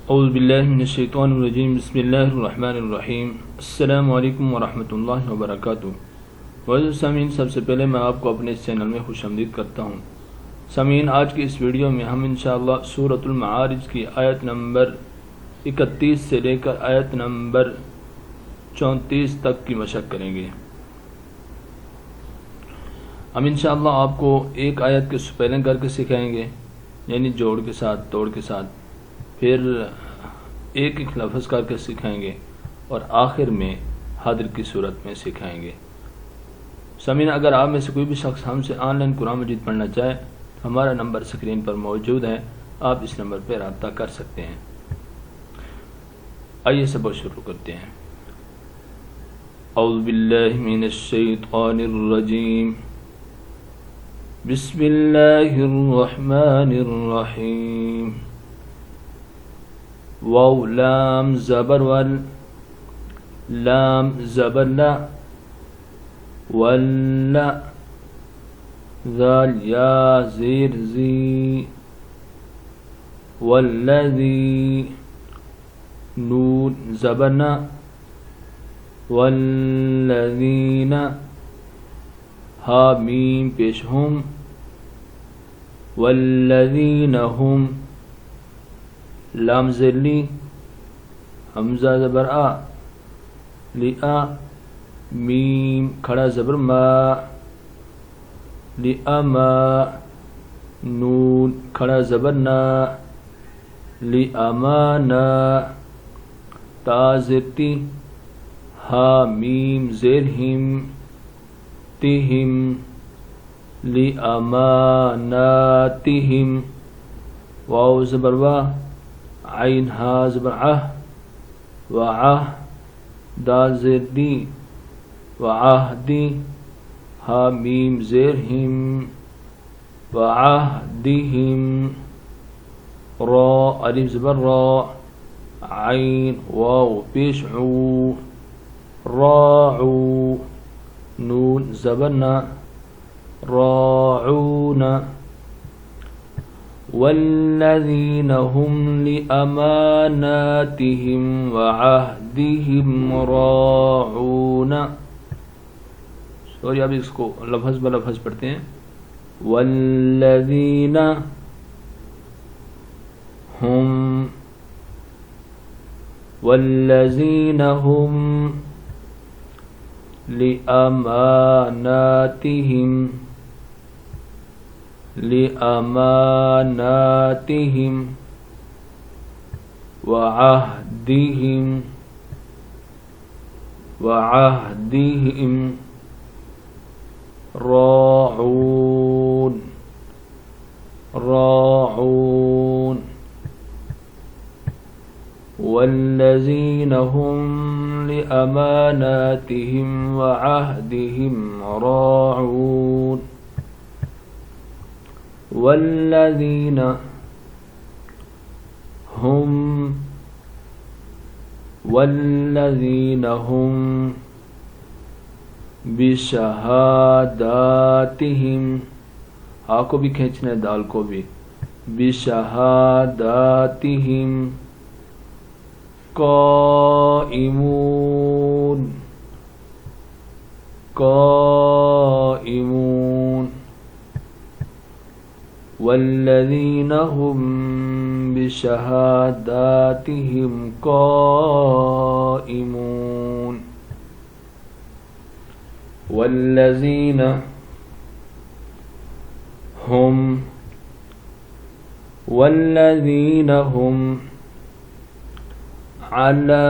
औज़ुबिल्लाहिमिनश्शैतानिर्रजीम बिस्मिल्लाहिर्रहमानिर्रहीम अस्सलामु अलैकुम वरहमतुल्लाहि वबरकातुहू। वाज़िज़ सामीन, सबसे पहले मैं आपको अपने इस चैनल में खुशामदीद करता हूँ। सामीन, आज की इस वीडियो में हम इंशाअल्लाह सूरतुल माआरिज की आयत नंबर 31 से लेकर आयत नंबर 34 तक की मशक करेंगे। हम इंशाअल्लाह आपको एक आयत के स्पेलिंग करके सिखाएंगे, यानी जोड़ के साथ, तोड़ के साथ, फिर एक एक लफ्ज़ करके सिखाएंगे और आखिर में हादिर की सूरत में सिखाएंगे। समीन, अगर आप में से कोई भी शख्स हमसे ऑनलाइन कुरान मजीद पढ़ना चाहे तो हमारा नंबर स्क्रीन पर मौजूद है, आप इस नंबर पर रब्ता कर सकते हैं। आइए सबक शुरू करते हैं। औज़ु बिल्लाहि मिनश शैतानिर रजीम, बिस्मिल्लाहिर रहमानिर रहीम। वाव लाम ज़बर वल, लाम ज़बर ला, वल्ला ज़ाल या ज़ेर ज़ी, वल्लज़ी नून ज़बर ना, वल्लज़ीना हा मीम पेश हुम, वल्लज़ीना हुम लाम ज़ली, हमज़ा ज़बर आ, लिआ मीम खड़ा ज़बर मा, लिअमा नून खड़ा ज़बर ना, लिअमाना ता ज़ेर हा मीम ज़ेर हिम, तिहिम लिअमानातिहिम वाव ज़बर वा, आइन हा ज़बर आह, वआह दाल ज़ेर दी, वआहदी हा मीम ज़ेर हिम, वआहदिहिम रा अलिफ ज़बर रा, आइन वाव पेश ऊ, राऊ नून ज़बर ना, राऊना वल्लज़ीना हुम लिअमानातिहिम वअहदिहिम राऊना। सॉरी, अब इसको लफ्ज़ ब लफ्ज़ पढ़ते हैं। वल्लज़ीना हुम, वल्लज़ीना हुम लिअमानातिहिम, लिअमानातिहिम वअहदिहिम, वअहदिहिम राऊन, राऊन वल्लज़ीना हुम लिअमानातिहिम वअहदिहिम राऊन, वल्लज़ीना हुम, वल्लज़ीना हुम बिशहादातिहिम, हा को भी खींचना है, दाल को भी, बिशहादातिहिम क़ाइमून, क़ाइमून वल्लज़ीना हुम बिशहादातिहिम क़ाइमून, वल्लज़ीना हुम, वल्लज़ीना हुम अला,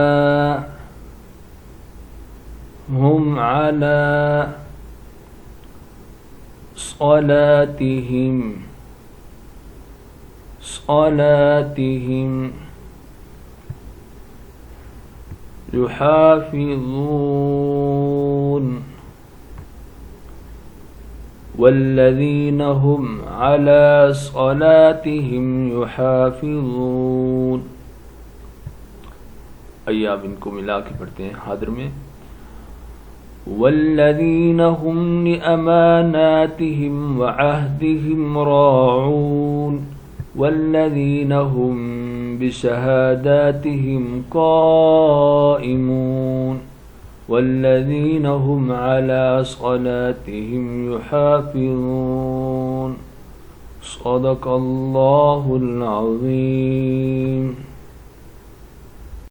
हुम अला सलातिहिम, सलातिहिम युहाफ़िज़ून, वल्लज़ीना हुम अला सलातिहिम युहाफ़िज़ून। आइए आप इनको मिला के पढ़ते हैं हादिर में। वल्लज़ीना हुम लिअमानातिहिम वअहदिहिम राऊन, वल्लज़ीना हुम बिशहादातिहिम क़ाइमून वल्लज़ीन हुम अला सलातिहिम युहाफ़िज़ून। सदक़ल्लाहुल अज़ीम।